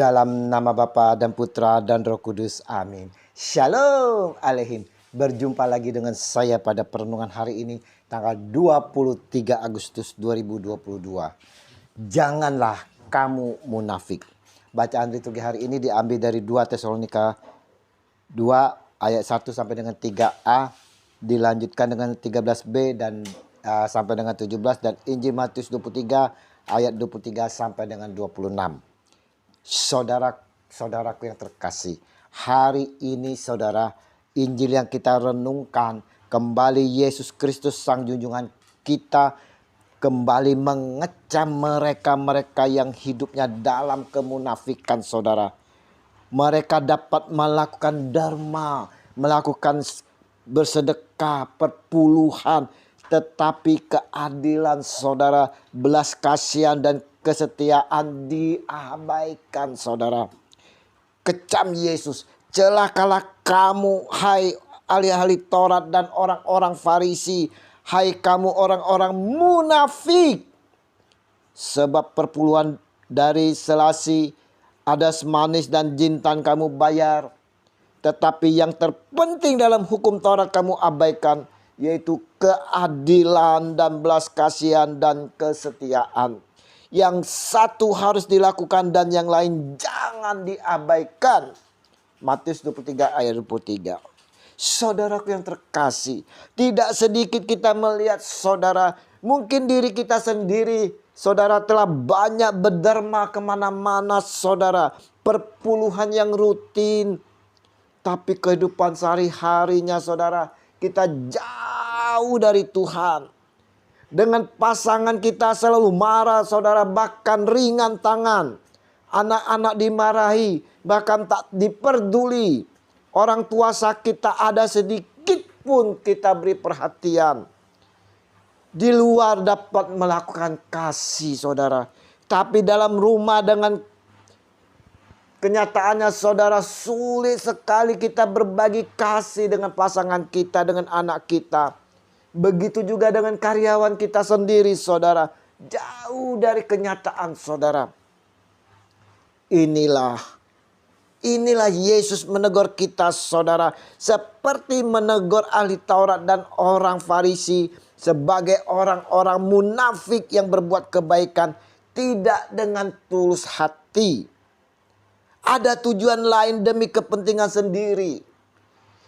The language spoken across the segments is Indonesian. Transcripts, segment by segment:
Dalam nama Bapa dan Putra dan Roh Kudus. Amin. Shalom aleihim. Berjumpa lagi dengan saya pada perenungan hari ini tanggal 23 Agustus 2022. Janganlah kamu munafik. Bacaan liturgi hari ini diambil dari 2 Tesalonika 2 ayat 1 sampai dengan 3a, dilanjutkan dengan 13b dan sampai dengan 17, dan Injil Matius 23 ayat 23 sampai dengan 26. Saudara-saudaraku yang terkasih, hari ini saudara, Injil yang kita renungkan kembali Yesus Kristus Sang Junjungan kita kembali mengecam mereka-mereka yang hidupnya dalam kemunafikan saudara. Mereka dapat melakukan dharma, melakukan bersedekah, perpuluhan, tetapi keadilan saudara, belas kasihan dan kesetiaan diabaikan saudara. Kecam Yesus, celakalah kamu hai ahli-ahli Taurat dan orang-orang Farisi, hai kamu orang-orang munafik. Sebab perpuluhan dari selasi, adas manis dan jintan kamu bayar, tetapi yang terpenting dalam hukum Taurat kamu abaikan, yaitu keadilan dan belas kasihan dan kesetiaan. Yang satu harus dilakukan dan yang lain jangan diabaikan. Matius 23 ayat 23. Saudaraku yang terkasih, tidak sedikit kita melihat saudara, mungkin diri kita sendiri saudara telah banyak berderma kemana-mana saudara, perpuluhan yang rutin, tapi kehidupan sehari-harinya saudara, kita jauh dari Tuhan. Dengan pasangan kita selalu marah saudara, bahkan ringan tangan. Anak-anak dimarahi, bahkan tak diperduli. Orang tua sakit, tak ada sedikit pun kita beri perhatian. Di luar dapat melakukan kasih saudara, tapi dalam rumah dengan kenyataannya saudara, sulit sekali kita berbagi kasih dengan pasangan kita, dengan anak kita. Begitu juga dengan karyawan kita sendiri saudara, jauh dari kenyataan saudara. Inilah Yesus menegur kita saudara, seperti menegur ahli Taurat dan orang Farisi sebagai orang-orang munafik yang berbuat kebaikan tidak dengan tulus hati. Ada tujuan lain demi kepentingan sendiri.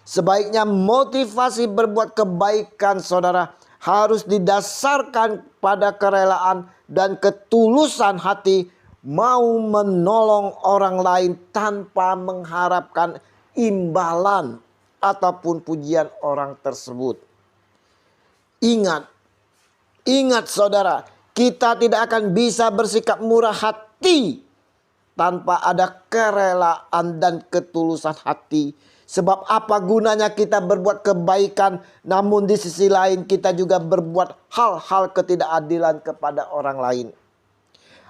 Sebaiknya motivasi berbuat kebaikan saudara harus didasarkan pada kerelaan dan ketulusan hati, mau menolong orang lain tanpa mengharapkan imbalan ataupun pujian orang tersebut. Ingat saudara, kita tidak akan bisa bersikap murah hati tanpa ada kerelaan dan ketulusan hati. Sebab apa gunanya kita berbuat kebaikan, namun di sisi lain kita juga berbuat hal-hal ketidakadilan kepada orang lain.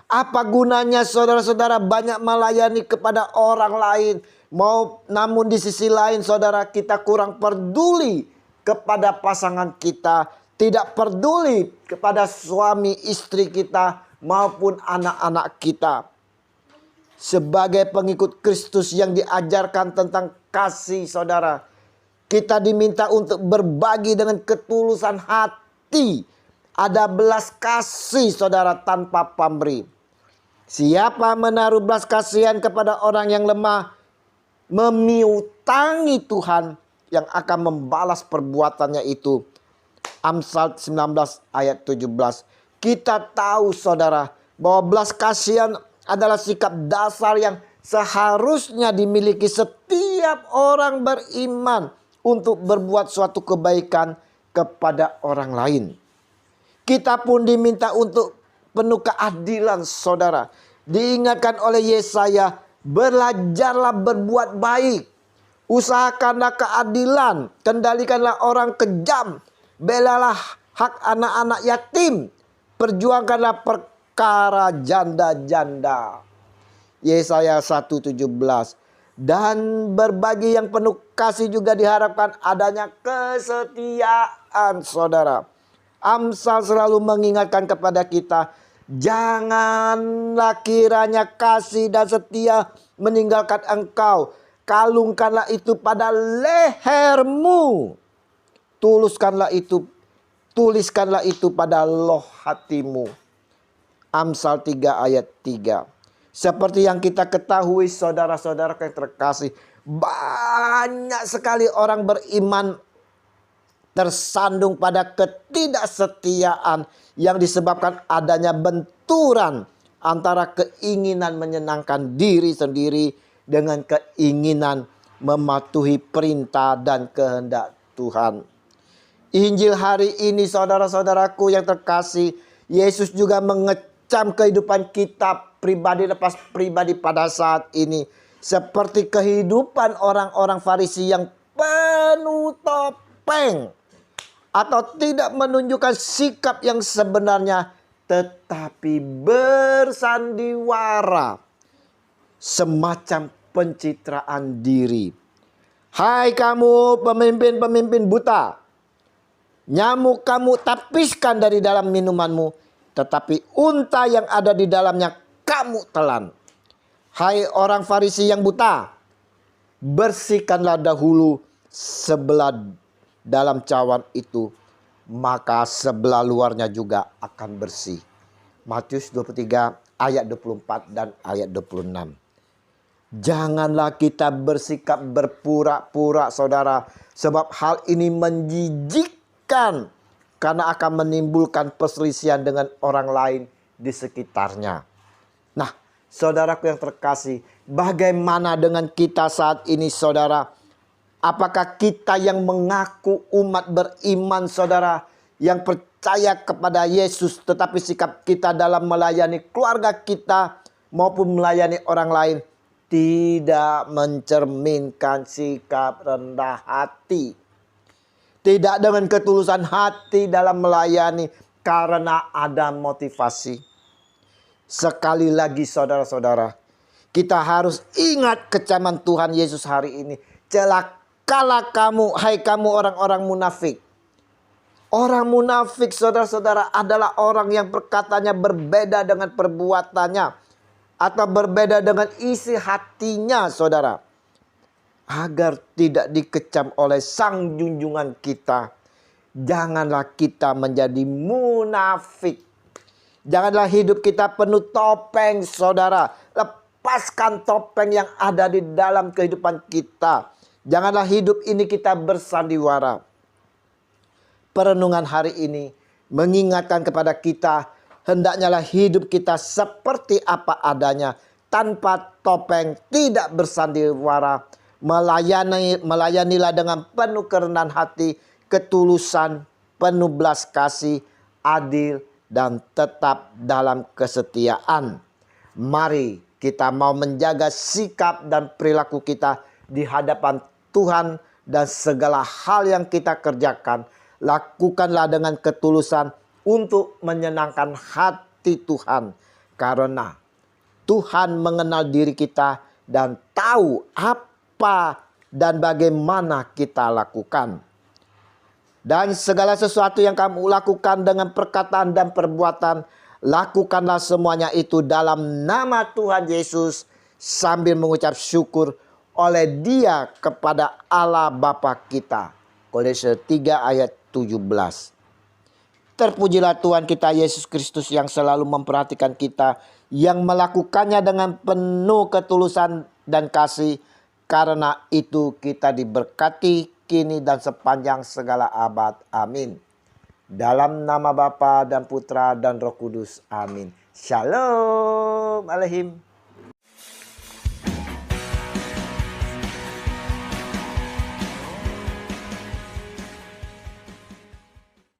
Apa gunanya saudara-saudara banyak melayani kepada orang lain, namun di sisi lain saudara kita kurang peduli kepada pasangan kita, tidak peduli kepada suami istri kita maupun anak-anak kita. Sebagai pengikut Kristus yang diajarkan tentang kasih saudara, kita diminta untuk berbagi dengan ketulusan hati. Ada belas kasih saudara tanpa pamrih. Siapa menaruh belas kasihan kepada orang yang lemah, memiutangi Tuhan yang akan membalas perbuatannya itu. Amsal 19 ayat 17. Kita tahu saudara bahwa belas kasihan adalah sikap dasar yang seharusnya dimiliki setiap orang beriman untuk berbuat suatu kebaikan kepada orang lain. Kita pun diminta untuk penuh keadilan saudara. Diingatkan oleh Yesaya, belajarlah berbuat baik, usahakanlah keadilan, kendalikanlah orang kejam, belalah hak anak-anak yatim, perjuangkanlah perkara janda-janda. Yesaya 1:17. Dan berbagi yang penuh kasih juga diharapkan adanya kesetiaan saudara. Amsal selalu mengingatkan kepada kita, Janganlah kiranya kasih dan setia meninggalkan engkau. Kalungkanlah itu pada lehermu. Tuliskanlah itu pada loh hatimu. Amsal 3 ayat 3. Seperti yang kita ketahui saudara-saudara yang terkasih, banyak sekali orang beriman tersandung pada ketidaksetiaan yang disebabkan adanya benturan antara keinginan menyenangkan diri sendiri dengan keinginan mematuhi perintah dan kehendak Tuhan. Injil hari ini saudara-saudaraku yang terkasih, Yesus juga mengecam kehidupan kita pribadi lepas pribadi pada saat ini. Seperti kehidupan orang-orang Farisi yang penuh topeng. Atau tidak menunjukkan sikap yang sebenarnya, tetapi bersandiwara. Semacam pencitraan diri. Hai kamu pemimpin-pemimpin buta. Nyamuk kamu tapiskan dari dalam minumanmu, tetapi unta yang ada di dalamnya kamu telan. Hai orang Farisi yang buta, bersihkanlah dahulu sebelah dalam cawan itu, maka sebelah luarnya juga akan bersih. Matius 23 ayat 24 dan ayat 26. Janganlah kita bersikap berpura-pura saudara, sebab hal ini menjijikkan karena akan menimbulkan perselisihan dengan orang lain di sekitarnya. Nah, saudaraku yang terkasih, bagaimana dengan kita saat ini saudara? Apakah kita yang mengaku umat beriman saudara, yang percaya kepada Yesus, tetapi sikap kita dalam melayani keluarga kita maupun melayani orang lain tidak mencerminkan sikap rendah hati? Tidak dengan ketulusan hati dalam melayani karena ada motivasi. Sekali lagi saudara-saudara, kita harus ingat kecaman Tuhan Yesus hari ini. Celakalah kamu, hai kamu orang-orang munafik. Orang munafik saudara-saudara adalah orang yang perkataannya berbeda dengan perbuatannya. Atau berbeda dengan isi hatinya saudara. Agar tidak dikecam oleh sang junjungan kita, janganlah kita menjadi munafik. Janganlah hidup kita penuh topeng saudara. Lepaskan topeng yang ada di dalam kehidupan kita. Janganlah hidup ini kita bersandiwara. Perenungan hari ini mengingatkan kepada kita, hendaknyalah hidup kita seperti apa adanya, tanpa topeng, tidak bersandiwara. Melayanilah dengan penuh kerendahan hati, ketulusan, penuh belas kasih, adil, dan tetap dalam kesetiaan. Mari kita mau menjaga sikap dan perilaku kita di hadapan Tuhan, dan segala hal yang kita kerjakan, lakukanlah dengan ketulusan untuk menyenangkan hati Tuhan. Karena Tuhan mengenal diri kita dan tahu apa dan bagaimana kita lakukan. Dan segala sesuatu yang kamu lakukan dengan perkataan dan perbuatan, lakukanlah semuanya itu dalam nama Tuhan Yesus, sambil mengucap syukur oleh Dia kepada Allah Bapa kita. Kolose 3 ayat 17. Terpujilah Tuhan kita Yesus Kristus yang selalu memperhatikan kita, yang melakukannya dengan penuh ketulusan dan kasih. Karena itu kita diberkati kini dan sepanjang segala abad. Amin. Dalam nama Bapa dan Putra dan Roh Kudus. Amin. Shalom Aleihim.